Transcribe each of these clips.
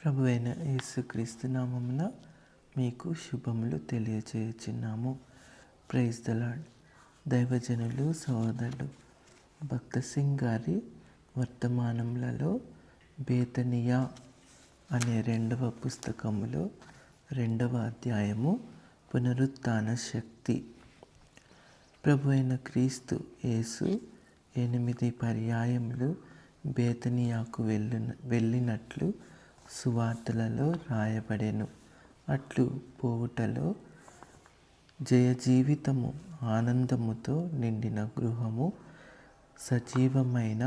ప్రభువైన యేసుక్రీస్తు నామమున మీకు శుభములు తెలియచేయుచున్నాము. Praise the lord. దైవజనులు సహోదరులు భక్త సింగ్ గారి వర్తమానములలో బేతనియా అనే 2వ పుస్తకములో 2వ అధ్యాయము పునరుత్థాన శక్తి. ప్రభువైన క్రీస్తు యేసు 8 పర్యాయములు బేతనియాకు వెళ్ళినట్లు సువార్తలలో రాయబడెను. అట్లు పోవుటలో జయ జీవితము ఆనందముతో నిండిన గృహము, సజీవమైన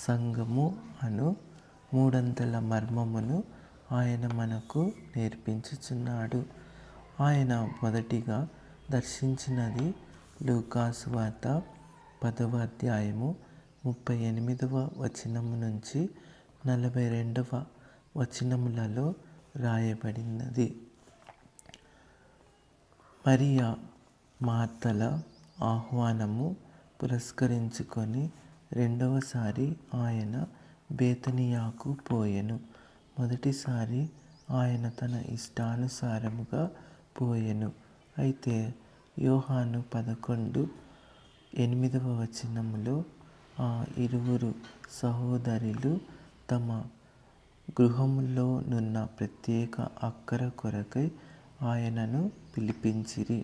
సంఘము అను 3 మర్మమును ఆయన మనకు నేర్పించుచున్నాడు. ఆయన మొదటిగా దర్శించినది లూకాసు వార్త 10వ అధ్యాయము 38వ వచనము నుంచి 42వ వచనములలో రాయబడినది. మరియా మార్తల ఆహ్వానము పురస్కరించుకొని రెండవసారి ఆయన బేతనియాకు పోయెను. మొదటిసారి ఆయన తన ఇష్టానుసారముగా పోయెను. అయితే యోహాను 11:8వ వచనములో ఆ 2 సహోదరులు తమ గృహములో నున్న ప్రత్యేక అక్కర కొరకై ఆయనను పిలిపించిరి.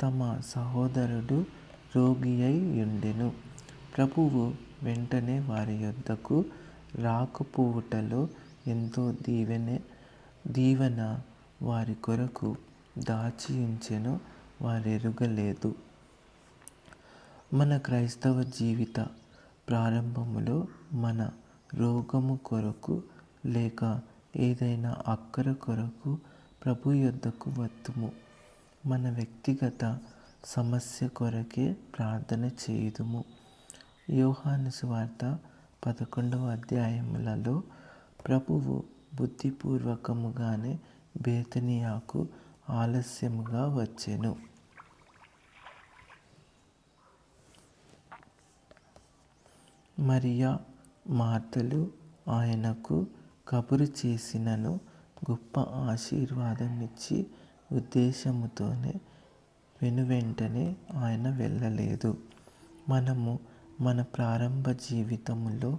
తమ సహోదరుడు రోగి అయి యుండెను. ప్రభువు వెంటనే వారి యొద్దకు రాకపోవుటలో ఎంతో దీవెన వారి కొరకు దాచియుంచెనో వారెరుగలేదు. మన క్రైస్తవ జీవిత ప్రారంభములో మన రోగము కొరకు లేక ఏదైనా అక్కర కొరకు ప్రభు యొద్దకు వత్తుము. మన వ్యక్తిగత సమస్య కొరకే ప్రార్థన చేయుదుము. యోహాను సువార్త 11వ అధ్యాయములలో ప్రభువు బుద్ధిపూర్వకముగానే బేతనియాకు ఆలస్యముగా వచ్చెను. మరియా మార్తలు ఆయనకు కబురు చేసినను గొప్ప ఆశీర్వాదమిచ్చి ఉద్దేశముతోనే వెనువెంటనే ఆయన వెళ్ళలేదు. మనము మన ప్రారంభ జీవితములో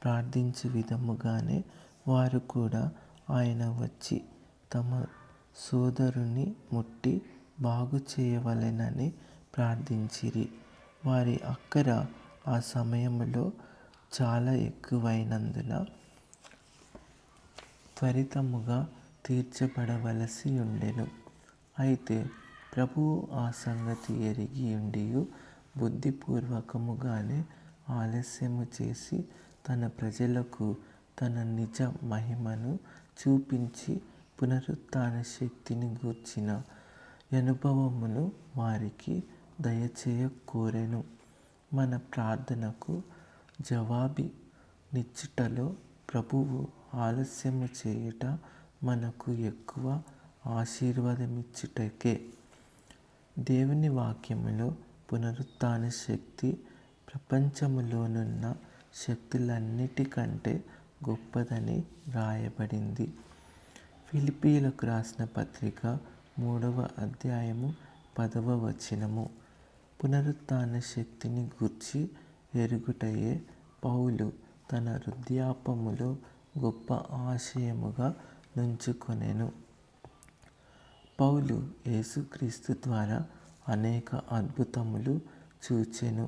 ప్రార్థించు విధముగానే వారు కూడా ఆయన వచ్చి తమ సోదరుని ముట్టి బాగు చేయవలెనని ప్రార్థించిరి. వారి అక్కర ఆ సమయములో చాలా ఎక్కువైనందున త్వరితముగా తీర్చబడవలసి ఉండెను. అయితే ప్రభువు ఆ సంగతి ఎరిగి ఉండియు బుద్ధిపూర్వకముగానే ఆలస్యము చేసి తన ప్రజలకు తన నిజ మహిమను చూపించి పునరుత్థాన శక్తిని గూర్చిన అనుభవమును వారికి దయచేయ కోరెను. మన ప్రార్థనకు జవాబినిచ్చుటలో ప్రభువు ఆలస్యము చేయుట మనకు ఎక్కువ ఆశీర్వాదమిచ్చుటకే. దేవుని వాక్యములో పునరుత్థాన శక్తి ప్రపంచములోనున్న శక్తులన్నిటికంటే గొప్పదని రాయబడింది. ఫిలిప్పీయులకు రాసిన పత్రిక 3వ అధ్యాయము 10వ వచనము. పునరుత్థాన శక్తిని గూర్చి ఎరుగుటయే పౌలు తన వృద్ధాప్యములో గొప్ప ఆశయముగా నుంచుకొనెను. పౌలు యేసుక్రీస్తు ద్వారా అనేక అద్భుతములు చూచెను.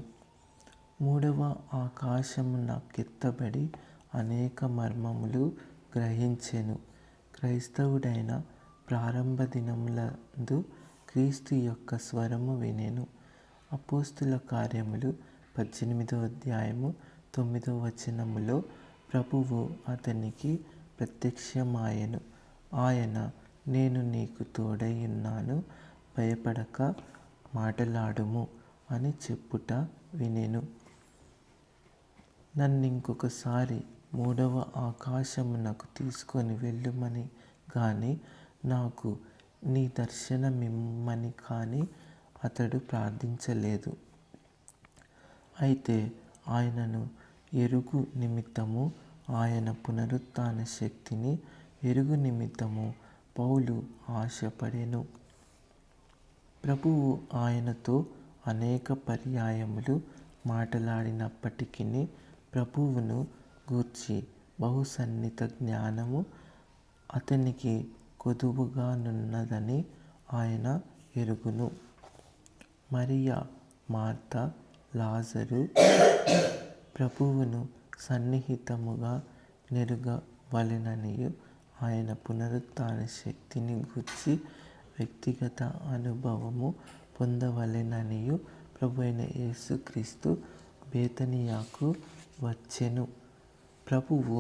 3వ ఆకాశమునకెత్తబడి అనేక మర్మములు గ్రహించెను. క్రైస్తవుడైన ప్రారంభ దినములందు క్రీస్తు యొక్క స్వరము వినెను. అపోస్తుల కార్యములు 18వ అధ్యాయము 9వ వచనములో ప్రభువు అతనికి ప్రత్యక్షమాయెను. ఆయన నేను నీకు తోడై ఉన్నాను, భయపడక మాటలాడుము అని చెప్పుట వినెను. నన్నింకొకసారి 3వ ఆకాశమునకు తీసుకొని వెళ్ళుమని గాని నాకు నీ దర్శనమిమ్మని కానీ అతడు ప్రార్థించలేదు. అయితే ఆయనను ఎరుగు నిమిత్తము ఆయన పునరుత్థాన శక్తిని ఎరుగు నిమిత్తము పౌలు ఆశపడెను. ప్రభువు ఆయనతో అనేక పర్యాయములు మాటలాడినప్పటికీ ప్రభువును గూర్చి బహు సన్నిహిత జ్ఞానము అతనికి కొదువుగానున్నదని ఆయన ఎరుగును. మరియ, మార్త, లాజరు ప్రభువును సన్నిహితముగా నెరుగవలెననియు ఆయన పునరుత్థాన శక్తిని గూర్చి వ్యక్తిగత అనుభవము పొందవలెననియు ప్రభువైన యేసుక్రీస్తు బేతనియాకు వచ్చెను. ప్రభువు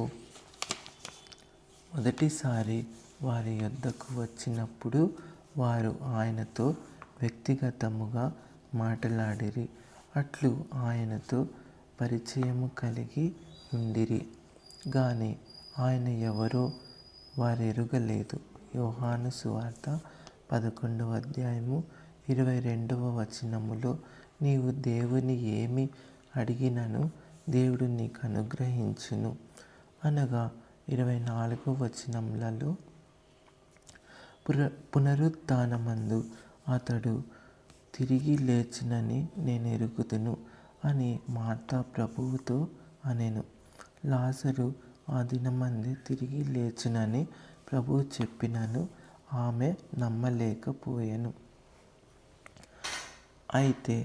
మొదటిసారి వారి యొద్దకు వచ్చినప్పుడు వారు ఆయనతో వ్యక్తిగతముగా మాటలాడిరి. అట్లు ఆయనతో పరిచయము కలిగి ఉండిరి గాని ఆయన ఎవరో వారెరుగలేదు. యోహాను సువార్త 11:22 నీవు దేవుని ఏమి అడిగినను దేవుడు నీకు అనుగ్రహించును అనగా 24 పునరుత్థానమందు అతడు తిరిగి లేచునని నేను ఎరుగుదును అని మార్త ప్రభువుతో అనెను. లాజరు ఆ దినమందే తిరిగి లేచునని ప్రభువు చెప్పినను ఆమె నమ్మలేకపోయెను. అయితే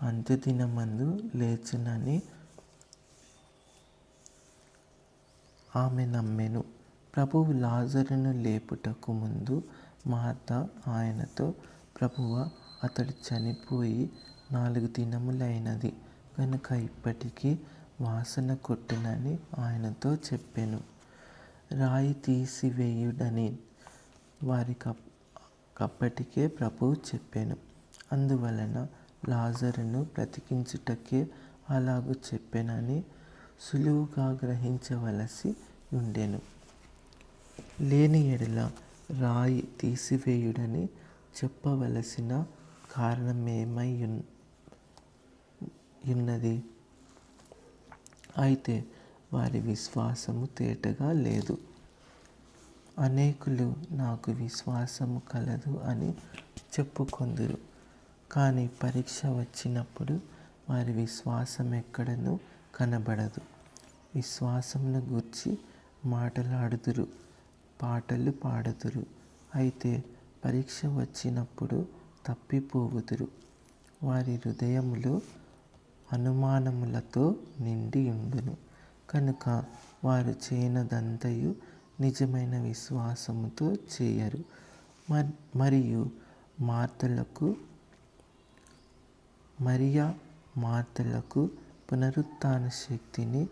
అంత్యదినమందు లేచునని ఆమె నమ్మెను. ప్రభువు లాజరును లేపుటకు ముందు మార్త ఆయనతో, ప్రభువా, అతడు చనిపోయి 4 దినములైనది గనుక ఇప్పటికీ వాసన కొట్టునని ఆయనతో చెప్పెను. రాయి తీసివేయుడని వారికప్పటికే ప్రభువు చెప్పెను. అందువలన లాజరును బ్రతికించుటకే అలాగు చెప్పెనని సులువుగా గ్రహించవలసి ఉండెను. లేని యెడల రాయి తీసివేయుడని చెప్పవలసిన కారణమేమై యున్నది? అయితే వారి విశ్వాసము తేటగా లేదు. అనేకులు నాకు విశ్వాసము కలదు అని చెప్పుకొందురు, కానీ పరీక్ష వచ్చినప్పుడు వారి విశ్వాసం ఎక్కడనూ కనబడదు. విశ్వాసమును గూర్చి మాటలాడుదురు, పాటలు పాడుదురు, అయితే పరీక్ష వచ్చినప్పుడు తప్పిపోవుదురు. వారి హృదయములు అనుమానములతో నిండి ఉండును. కనుక వారు చేయనదంతయు నిజమైన విశ్వాసముతో చేయరు. మరియు మార్తలకు పునరుత్థాన శక్తిని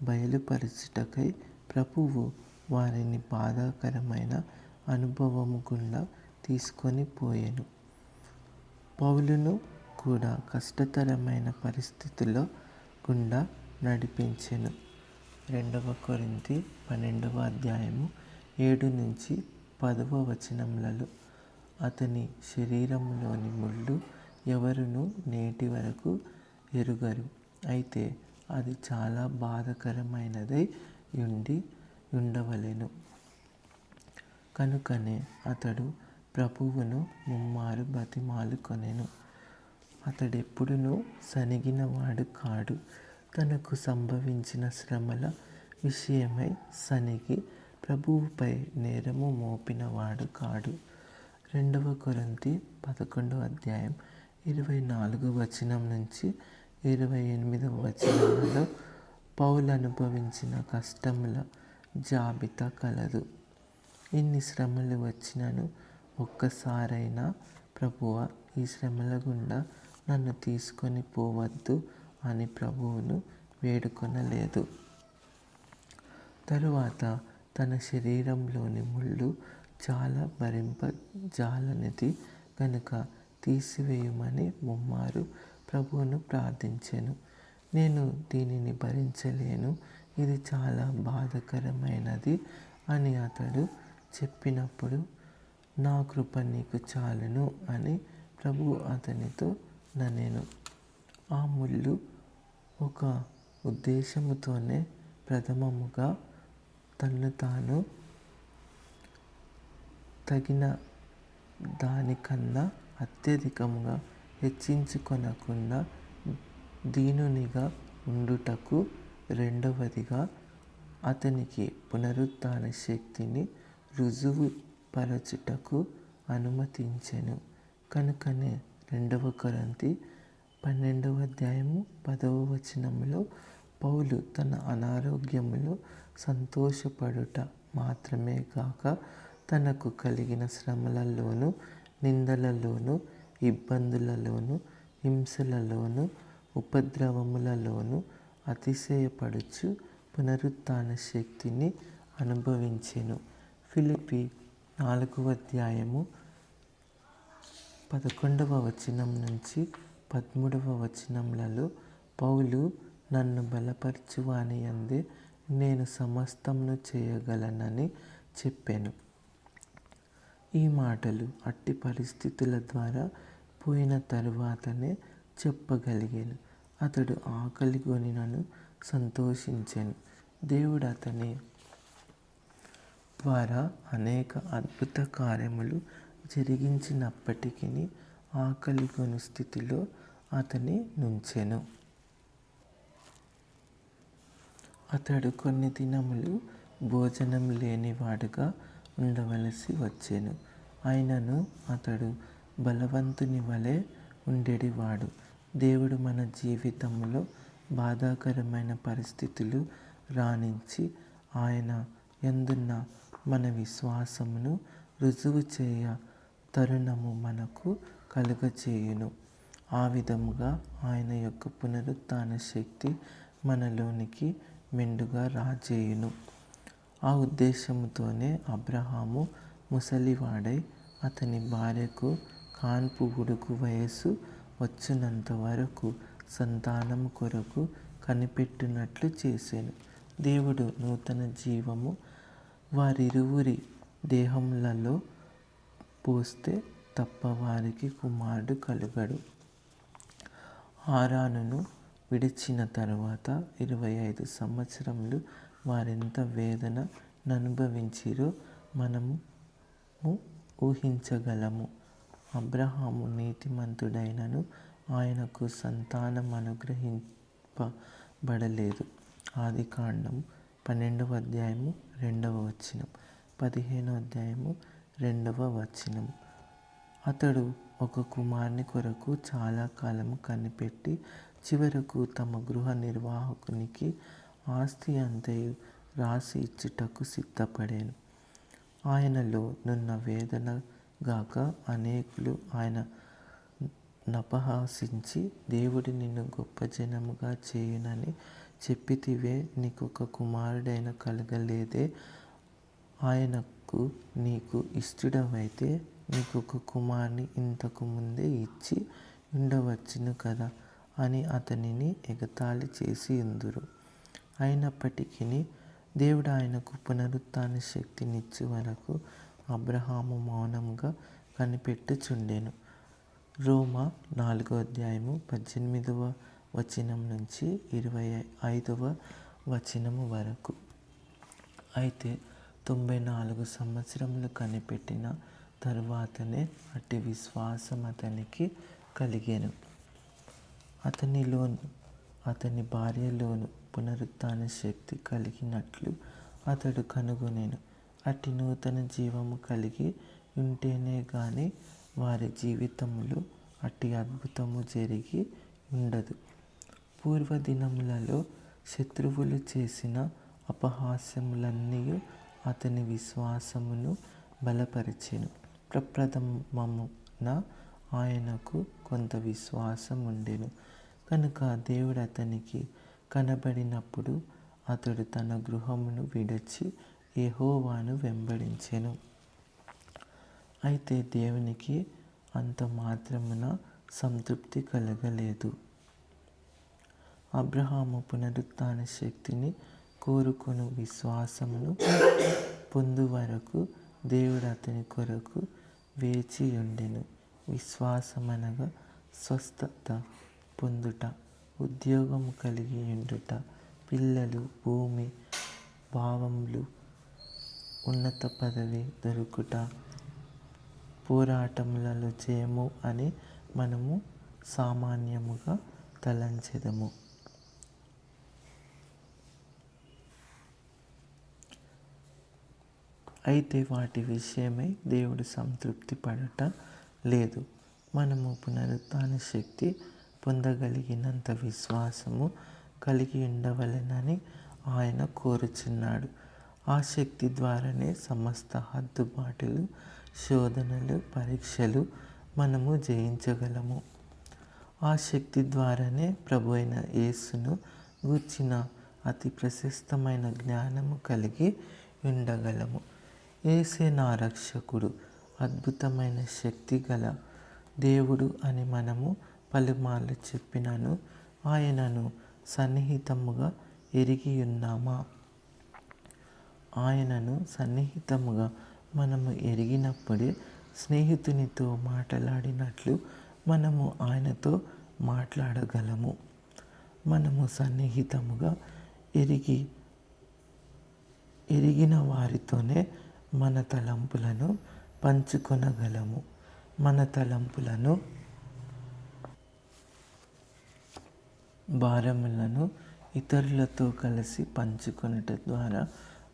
బయలుపరచుటకై ప్రభువు వారిని బాధాకరమైన అనుభవము గుండా తీసుకొని పోయెను. పౌలును కూడా కష్టతరమైన పరిస్థితుల్లో గుండా నడిపించెను. 2 కొరింథీ 12:7-10 అతని శరీరములోని ముళ్ళు ఎవరునూ నేటి వరకు ఎరుగరు, అయితే అది చాలా బాధాకరమైనదై ఉండవలెను. కనుకనే అతడు ప్రభువును ముమ్మారు బతిమాలుకొనెను. అతడెప్పుడునూ సణిగినవాడు కాడు. తనకు సంభవించిన శ్రమల విషయమై సణిగి ప్రభువుపై నేరము మోపినవాడు కాడు. 2 కొరింథీ 11:24-28 పౌలు అనుభవించిన కష్టముల జాబితా కలదు. ఇన్ని శ్రమలు వచ్చినను ఒక్కసారైనా ప్రభువా, ఈ శ్రమల గుండా నన్ను తీసుకొని పోవద్దు అని ప్రభువును వేడుకొనలేదు. తరువాత తన శరీరంలోని ముళ్ళు చాలా భరింపజాలనిది గనుక తీసివేయుమని ముమ్మారు ప్రభువును ప్రార్థించెను. నేను దీనిని భరించలేను, ఇది చాలా బాధాకరమైనది అని అతడు చెప్పినప్పుడు, నా కృప నీకు చాలును అని ప్రభువు అతనితో ననెను. ఆ ముళ్ళు ఒక ఉద్దేశముతోనే ప్రథమముగా తన్ను తాను తగిన దానికన్నా అత్యధికంగా హెచ్చించుకొనకుండా దీనునిగా ఉండుటకు, రెండవదిగా అతనికి పునరుత్థాన శక్తిని రుజువు పరచుటకు అనుమతించెను. కనుకనే 2 కొరింథీ 12:10 పౌలు తన అనారోగ్యములో సంతోషపడుట మాత్రమే కాక తనకు కలిగిన శ్రమలలోను, నిందలలోను, ఇబ్బందులలోను, హింసలలోను, ఉపద్రవములలోను అతిశయపడుచు పునరుత్థాన శక్తిని అనుభవించెను. ఫిలిప్పీ 4:11-13 పౌలు, నన్ను బలపరచువాని యందే నేను సమస్తమును చేయగలనని చెప్పెను. ఈ మాటలు అట్టి పరిస్థితుల ద్వారా పోయిన తరువాతనే చెప్పగలిగాను. అతడు ఆకలిగొనినను సంతోషించెను. దేవుడు అతని ద్వారా అనేక అద్భుత కార్యములు జరిగించినప్పటికీ ఆకలిగొను స్థితిలో అతని నుంచెను. అతడు కొన్ని దినములు భోజనం లేనివాడుగా ఉండవలసి వచ్చెను. అయినను అతడు బలవంతుని వలె ఉండెడివాడు. దేవుడు మన జీవితంలో బాధాకరమైన పరిస్థితులు రానించి ఆయన యందున్న మన విశ్వాసమును రుజువు చేయ తరుణము మనకు కలుగచేయును. ఆ విధముగా ఆయన యొక్క పునరుత్థాన శక్తి మనలోనికి మెండుగా రాజేయును. ఆ ఉద్దేశముతోనే అబ్రహాము ముసలివాడై అతని భార్యకు కాన్పు ఉడుకు వయస్సు వచ్చునంత వరకు సంతానము కొరకు కనిపెట్టునట్లు చేసెను. దేవుడు నూతన జీవము వారిరువురి దేహములలో పోస్తే తప్ప వారికి కుమారుడు కలుగడు. హారానును విడిచిన తరువాత 25 సంవత్సరములు వారెంత వేదన ననుభవించిరో మనము ఊహించగలము. అబ్రహాము నీతిమంతుడైనను ఆయనకు సంతానం అనుగ్రహింపబడలేదు. ఆదికాండము 12:2 15:2 అతడు ఒక కుమారుని కొరకు చాలా కాలము కనిపెట్టి చివరకు తమ గృహ నిర్వాహకునికి ఆస్తి అంతయు రాసి ఇచ్చుటకు సిద్ధపడెను. ఆయనలో నున్న వేదన గాక అనేకులు ఆయన నపహాసించి, దేవుడు నిన్ను గొప్ప జనముగా చేయునని చెప్పితివే, నీకొక కుమారుడైన కలగలేదే? ఆయనకు నీకు ఇష్టుడవైతే నీకొక కుమారుని ఇంతకు ముందే ఇచ్చి ఉండవచ్చును కదా అని అతనిని ఎగతాళి చేసి ఉందురు. అయినప్పటికీ దేవుడు ఆయనకు పునరుత్థాన శక్తినిచ్చు వరకు అబ్రహాము మౌనముగా కనిపెట్టుచుండెను. రోమా 4:18-25 వరకు. అయితే 94 సంవత్సరములు కనిపెట్టిన తరువాతనే అట్టి విశ్వాసం అతనికి కలిగెను. అతనిలోను అతని భార్యలోను పునరుత్థాన శక్తి కలిగినట్లు అతడు కనుగొనెను. అట్టి నూతన జీవము కలిగి ఉంటేనే గాని వారి జీవితములో అట్టి అద్భుతము జరిగి ఉండదు. పూర్వదినములలో శత్రువులు చేసిన అపహాస్యములన్నీయు అతని విశ్వాసమును బలపరిచెను. ప్రప్రథమమున ఆయనకు కొంత విశ్వాసం ఉండెను కనుక దేవుడు అతనికి కనబడినప్పుడు అతడు తన గృహమును విడిచి యెహోవాను వెంబడించెను. అయితే దేవునికి అంత మాత్రమున సంతృప్తి కలగలేదు. అబ్రహాము పునరుత్థాన శక్తిని కోరుకొను విశ్వాసమును పొందు వరకు దేవుడు అతని కొరకు వేచియుండెను. విశ్వాసమనగా స్వస్థత పొందుట, ఉద్యోగము కలిగి ఉండుట, పిల్లలు, భూమి, భావములు, ఉన్నత పదవి దొరుకుట, పోరాటములలో జయము అని మనము సామాన్యముగా తలంచెదము. అయితే వాటి విషయమై దేవుడు సంతృప్తి పడట లేదు. మనము పునరుత్థాన శక్తి పొందగలిగినంత విశ్వాసము కలిగి ఉండవలెనని ఆయన కోరుచున్నాడు. ఆ శక్తి ద్వారానే సమస్త హద్దుబాటులు, శోధనలు, పరీక్షలు మనము జయించగలము. ఆ శక్తి ద్వారానే ప్రభు అయిన యేసును గూర్చిన అతి ప్రశస్తమైన జ్ఞానము కలిగి ఉండగలము. యేసే నా రక్షకుడు, అద్భుతమైన శక్తి గల దేవుడు అని మనము పలుమార్లు చెప్పినను ఆయనను సన్నిహితముగా ఎరిగి ఉన్నామా? ఆయనను సన్నిహితముగా మనము ఎరిగినప్పుడే స్నేహితునితో మాట్లాడినట్లు మనము ఆయనతో మాట్లాడగలము. మనము సన్నిహితముగా ఎరిగిన వారితోనే మన తలంపులను పంచుకొనగలము. మన తలంపులను, భారములను ఇతరులతో కలిసి పంచుకొనుట ద్వారా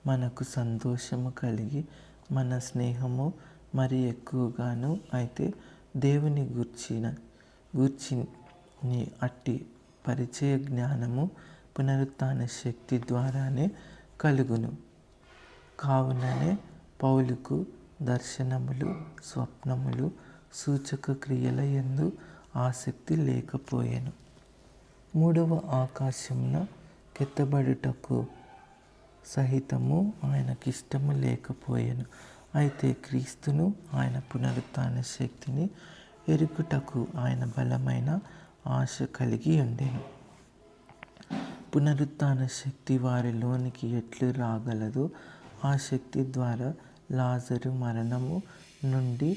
మనకు సంతోషము కలిగి మన స్నేహము మరి ఎక్కువగాను అయితే దేవుని గూర్చి అట్టి పరిచయ జ్ఞానము పునరుత్థాన శక్తి ద్వారానే కలుగును. కావుననే పౌలుకు దర్శనములు, స్వప్నములు, సూచక క్రియల యందు ఆసక్తి లేకపోయెను. మూడవ ఆకాశమున కెత్తబడుటకు సహితము ఆయనకిష్టము లేకపోయెను. అయితే క్రీస్తును, ఆయన పునరుత్థాన శక్తిని ఎరుగుటకు ఆయన బలమైన ఆశ కలిగి ఉండెను. పునరుత్థాన శక్తి వారిలోనికి ఎట్లు రాగలదో, ఆ శక్తి ద్వారా లాజరు మరణము నుండి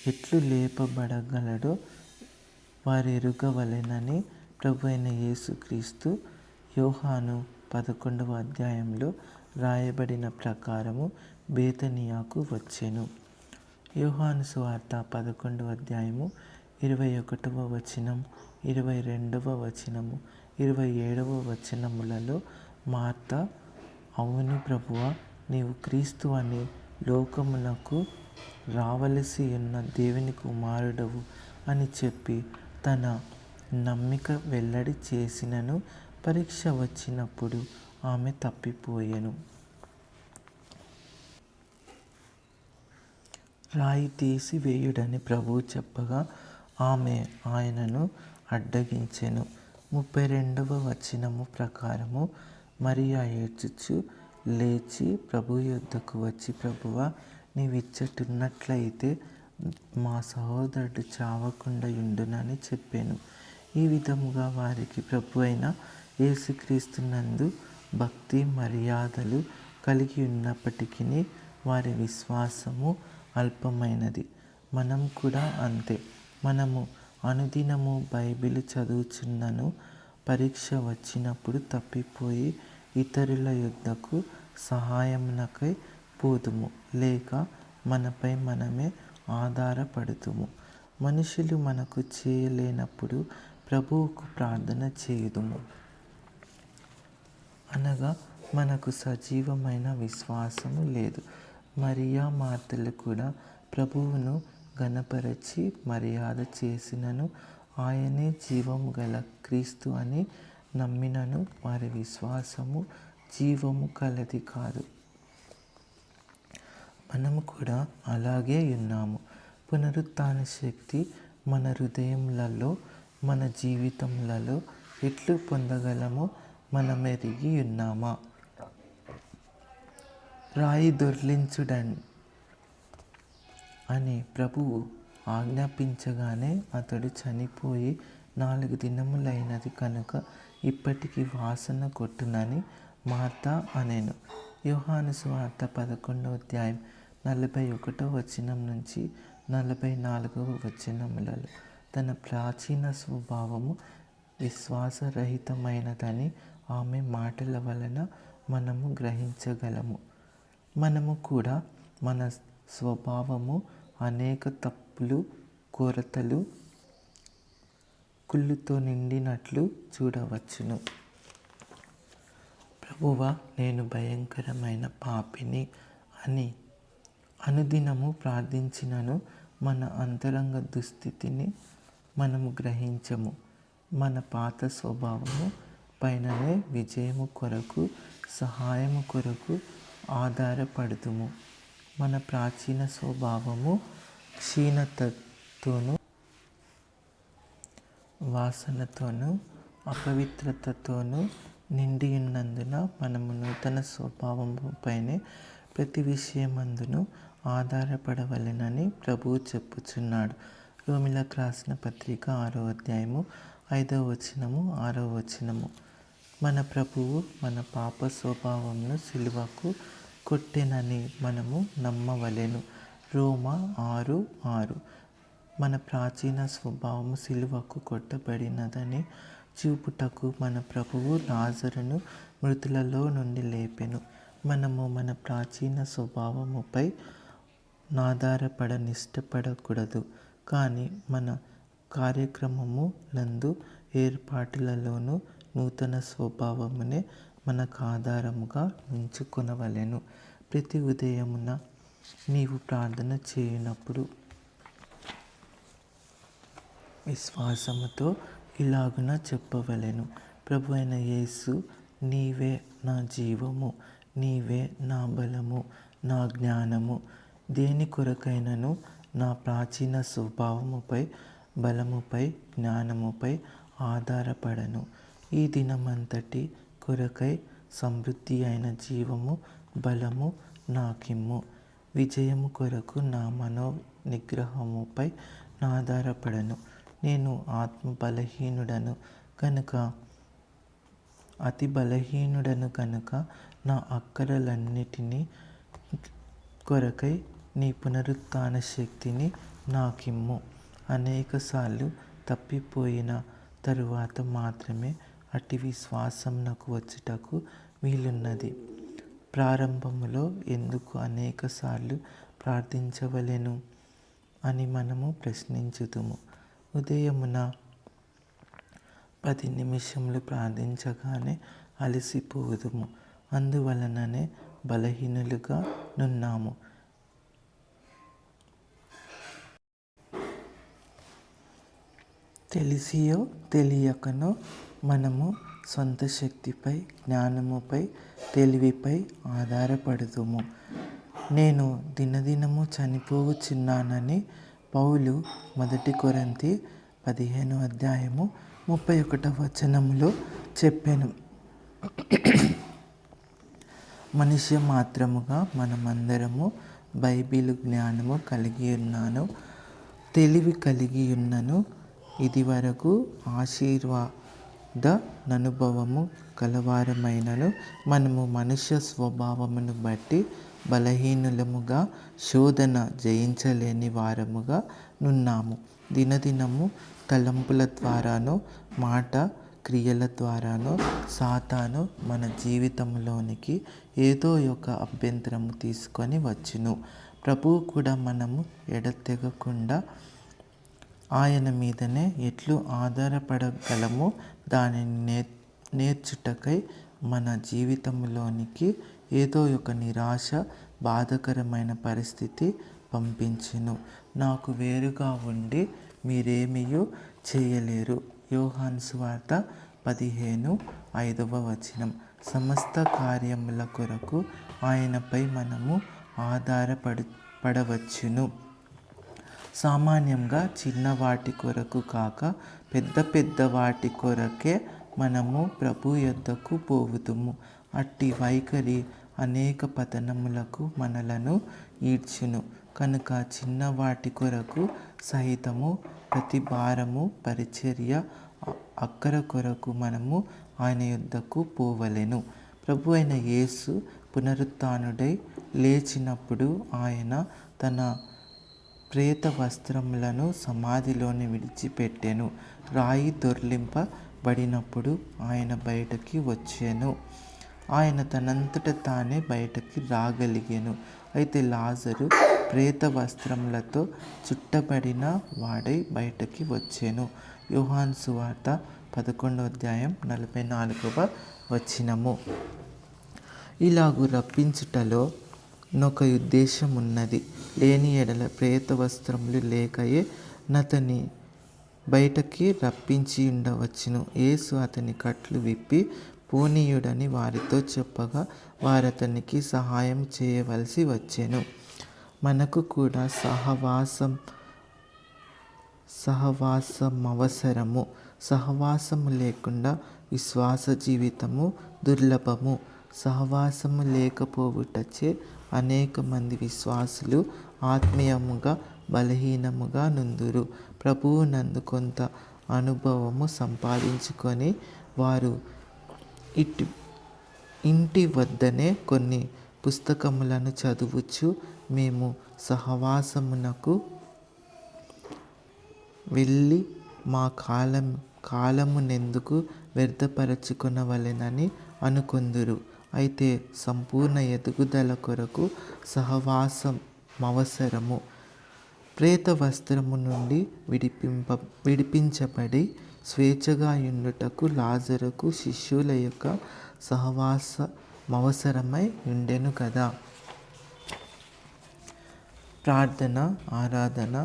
ఎట్లు లేపబడగలడో వారెరుగవలెనని ప్రభువైన యేసుక్రీస్తు యోహాను 11వ అధ్యాయంలో రాయబడిన ప్రకారము బేతనియాకు వచ్చెను. యోహాను సువార్త 11వ అధ్యాయము 21వ వచనం, 22వ వచనము, 27వ వచనములలో మార్త, అవును ప్రభువా, నీవు క్రీస్తు అని లోకమునకు రావలసి ఉన్న దేవుని కుమారుడవు అని చెప్పి తన నమ్మిక వెల్లడి చేసినను పరీక్ష వచ్చినప్పుడు ఆమె తప్పిపోయెను. రాయి తీసి వేయుడని ప్రభువు చెప్పగా ఆమె ఆయనను అడ్డగించెను. 32వ వచనము ప్రకారము మరియా ఏడ్చుచు లేచి ప్రభు యొద్దకు వచ్చి, ప్రభువా, నీవిచ్చటున్నట్లయితే మా సహోదరుడు చావకుండా యుండునని చెప్పాను. ఈ విధముగా వారికి ప్రభు అయిన యేసుక్రీస్తునందు భక్తి మర్యాదలు కలిగి ఉన్నప్పటికీ వారి విశ్వాసము అల్పమైనది. మనం కూడా అంతే. మనము అనుదినము బైబిల్ చదువుచున్నను పరీక్ష వచ్చినప్పుడు తప్పిపోయి ఇతరుల యొద్దకు సహాయమునకై పోదుము, లేక మనపై మనమే ఆధారపడుతుము. మనుషులు మనకు చేయలేనప్పుడు ప్రభువుకు ప్రార్థన చేయుదుము. అనగా మనకు సజీవమైన విశ్వాసము లేదు. మరియా మార్తలు కూడా ప్రభువును ఘనపరచి మర్యాద చేసినను ఆయనే జీవము గల క్రీస్తు అని నమ్మినను వారి విశ్వాసము జీవము కలది కాదు. మనము కూడా అలాగే ఉన్నాము. పునరుత్థాన శక్తి మన హృదయములలో, మన జీవితములలో ఎట్లు పొందగలమో మనమెరిగి ఉన్నామా? రాయి దొర్లించుడని అని ప్రభువు ఆజ్ఞాపించగానే అతడు చనిపోయి 4 దినములైనది కనుక ఇప్పటికి వాసన కొట్టునని మార్త అనెను. యోహాను సువార్త 11వ అధ్యాయం 41వ వచనం నుంచి 44వ వచనములలో తన ప్రాచీన స్వభావము విశ్వాసరహితమైనదని ఆమె మాటల వలన మనము గ్రహించగలము. మనము కూడా మన స్వభావము అనేక కడుపులు కొరతలు కుళ్ళుతో నిండినట్లు చూడవచ్చును. ప్రభువా, నేను భయంకరమైన పాపిని అని అనుదినము ప్రార్థించినను మన అంతరంగ దుస్థితిని మనము గ్రహించము. మన పాత స్వభావము పైననే విజయము కొరకు, సహాయము కొరకు ఆధారపడుదుము. మన ప్రాచీన స్వభావము క్షీణతతోనూ వాసనతోనూ అపవిత్రతతోనూ నిండి ఉన్నందున మనము నూతన స్వభావముపైనే ప్రతి విషయమందును ఆధారపడవలెనని ప్రభువు చెప్పుచున్నాడు. రోమీయులకు రాసిన పత్రిక 6వ అధ్యాయము 5వ వచనము 6వ వచనము. మన ప్రభువు మన పాప స్వభావమును సిలువకు కొట్టెనని మనము నమ్మవలెను. రోమా 6:6. మన ప్రాచీన స్వభావము సిలువకు కొట్టబడినదని చూపుటకు మన ప్రభువు లాజరును మృతులలో నుండి లేపెను. మనము మన ప్రాచీన స్వభావముపై నిష్టపడకూడదు, కానీ మన కార్యక్రమము లందు ఏర్పాటులలోనూ నూతన స్వభావమునే మనకు ఆధారముగా ఉంచుకొనవలెను. ప్రతి ఉదయమున నీవు ప్రార్థన చేయునప్పుడు విశ్వాసముతో ఇలాగున చెప్పవలెను: ప్రభువైన యేసు, నీవే నా జీవము, నీవే నా బలము, నా జ్ఞానము. దేని కొరకైనను నా ప్రాచీన స్వభావముపై, బలముపై, జ్ఞానముపై ఆధారపడను. ఈ దినమంతటి కొరకై సమృద్ధి అయిన జీవము, బలము నాకిమ్ము. విజయము కొరకు నా మనోనిగ్రహముపై ఆధారపడను. నేను ఆత్మ బలహీనుడను కనుక, అతి బలహీనుడను కనుక నా అక్కరలన్నిటినీ కొరకై నీ పునరుత్థాన శక్తిని నాకిమ్ము. అనేకసార్లు తప్పిపోయిన తరువాత మాత్రమే అట్టి విశ్వాసమునకు వచ్చుటకు వీలున్నది. ప్రారంభములో ఎందుకు అనేకసార్లు ప్రార్థించవలెను అని మనము ప్రశ్నించుదుము. ఉదయమున 10 నిమిషములు ప్రార్థించగానే అలసిపోదుము. అందువలననే బలహీనులుగా నున్నాము. తెలిసియో తెలియకనో మనము సొంత శక్తిపై, జ్ఞానముపై, తెలివిపై ఆధారపడుదుము. నేను దినదినము చనిపోవచ్చున్నానని పౌలు 1 కొరింథీ 15వ అధ్యాయము 31వ వచనములో చెప్పెను. మనుష్య మాత్రముగా మనమందరము బైబిలు జ్ఞానము కలిగి ఉన్నాను, తెలివి కలిగి ఉన్నను, ఇది వరకు ఆశీర్వాదననుభవము కలవారమైనను మనము మనుష్య స్వభావమును బట్టి బలహీనులముగా, శోధన జయించలేని వారముగా నున్నాము. దినదినము తలంపుల ద్వారానో, మాట క్రియల ద్వారానో సాతాను మన జీవితంలోనికి ఏదో ఒక అభ్యంతరము తీసుకొని వచ్చును. ప్రభువు కూడా మనము ఎడతెగకుండా ఆయన మీదనే ఎట్లు ఆధారపడగలమో దానిని నేర్చుటకై మన జీవితంలోనికి ఏదో ఒక నిరాశ, బాధకరమైన పరిస్థితి పంపించును. నాకు వేరుగా ఉండి మీరేమియూ చేయలేరు. యోహాను సువార్త 15:5వ వచనం. సమస్త కార్యముల కొరకు ఆయనపై మనము ఆధారపడవచ్చును. సామాన్యంగా చిన్న వాటి కొరకు కాక పెద్ద పెద్ద వాటి కొరకే మనము ప్రభు యొద్దకు పోవుదుము. అట్టి వైఖరి అనేక పతనములకు మనలను ఈడ్చును. కనుక చిన్న వాటి కొరకు సహితము ప్రతి భారము, పరిచర్య, అక్కర కొరకు మనము ఆయన యొద్దకు పోవలెను. ప్రభు అయిన యేసు పునరుత్థానుడై లేచినప్పుడు ఆయన తన ప్రేత వస్త్రములను సమాధిలోని విడిచిపెట్టెను. రాయి దొర్లింపబడినప్పుడు ఆయన బయటకి వచ్చెను. ఆయన తనంతట తానే బయటకి రాగలిగెను. అయితే లాజరు ప్రేత వస్త్రములతో చుట్టబడిన వాడై బయటకి వచ్చెను. యోహాను సువార్త 11:44. ఇలాగు రప్పించుటలో నొక ఉద్దేశమున్నది. లేని ఎడల ప్రేత వస్త్రములు లేకయే నతని బయటకి రప్పించి ఉండవచ్చును. యేసు అతని కట్లు విప్పి పోనీయుడని వారితో చెప్పగా వారతనికి సహాయం చేయవలసి వచ్చెను. మనకు కూడా సహవాసమవసరము. సహవాసము లేకుండా విశ్వాస జీవితము దుర్లభము. సహవాసము లేకపోవుటచే అనేక మంది విశ్వాసులు ఆత్మీయముగా బలహీనముగా నుందురు. ప్రభువునందు కొంత అనుభవము సంపాదించుకొని వారు ఇంటి వద్దనే కొన్ని పుస్తకములను చదువుచు మేము సహవాసమునకు వెళ్ళి మా కాలమునెందుకు వ్యర్థపరచుకొనవలెనని అనుకొందురు. అయితే సంపూర్ణ ఎదుగుదల కొరకు సహవాసమవసరము. ప్రేత వస్త్రము నుండి విడిపించబడి స్వేచ్ఛగా యుండుటకు లాజరుకు శిష్యుల యొక్క సహవాసమవసరమై ఉండెను కదా. ప్రార్థన, ఆరాధన,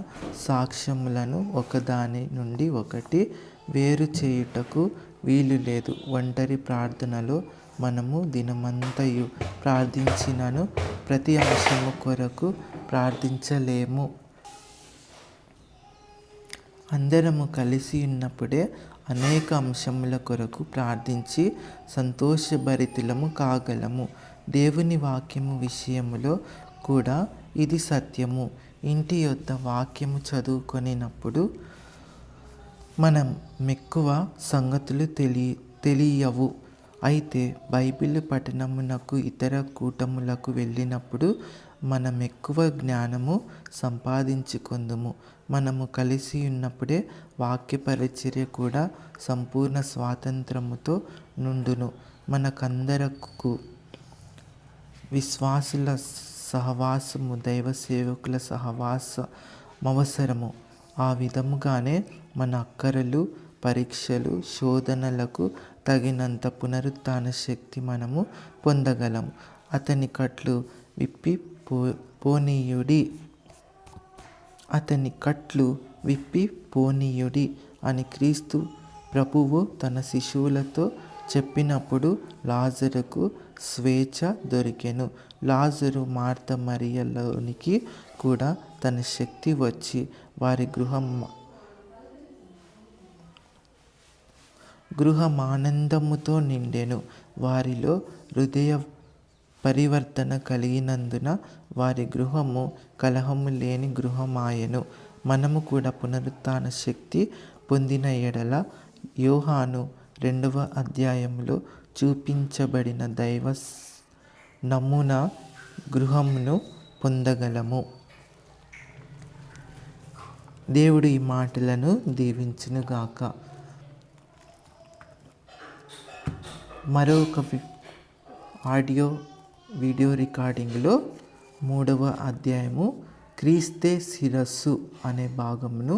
సాక్ష్యములను ఒకదాని నుండి ఒకటి వేరు చేయుటకు వీలు లేదు. ఒంటరి ప్రార్థనలో మనము దినమంతయు ప్రార్థించినను ప్రతి అంశము కొరకు ప్రార్థించలేము. అందరము కలిసి ఉన్నప్పుడే అనేక అంశముల కొరకు ప్రార్థించి సంతోషభరితులము కాగలము. దేవుని వాక్యము విషయములో కూడా ఇది సత్యము. ఇంటి యొద్ద వాక్యము చదువుకొనినప్పుడు మనం మెక్కువ సంగతులు తెలియవు. అయితే బైబిల్ పఠనమునకు ఇతర కూటములకు వెళ్ళినప్పుడు మనం ఎక్కువ జ్ఞానము సంపాదించుకొందుము. మనము కలిసి ఉన్నప్పుడే వాక్య పరిచర్య కూడా సంపూర్ణ స్వాతంత్రముతో నుండును. మనకందరకు విశ్వాసుల సహవాసము, దైవ సేవకుల సహవాసమవసరము. ఆ విధముగానే మన అక్కరలు, పరీక్షలు, శోధనలకు తగినంత పునరుత్థాన శక్తి మనము పొందగలము. అతని కట్లు విప్పి పోనీయుడి అని క్రీస్తు ప్రభువు తన శిష్యులతో చెప్పినప్పుడు లాజరుకు స్వేచ్ఛ దొరికెను. లాజరు, మార్త, మరియలోనికి కూడా తన శక్తి వచ్చి వారి గృహమానందముతో నిండెను. వారిలో హృదయ పరివర్తన కలిగినందున వారి గృహము కలహము లేని గృహమాయెను. మనము కూడా పునరుత్థాన శక్తి పొందిన ఎడల యోహాను 2వ చూపించబడిన దైవ నమూనా గృహమును పొందగలము. దేవుడు ఈ మాటలను దీవించునుగాక. మరొక వీడియో రికార్డింగ్లో 3వ అధ్యాయము క్రీస్తే శిరస్సు అనే భాగమును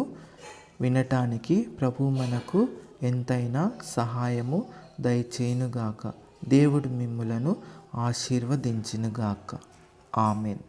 వినటానికి ప్రభు మనకు ఎంతైనా సహాయము దయచేయునుగాక. దేవుడు మిమ్ములను ఆశీర్వదించునుగాక. ఆమెన్.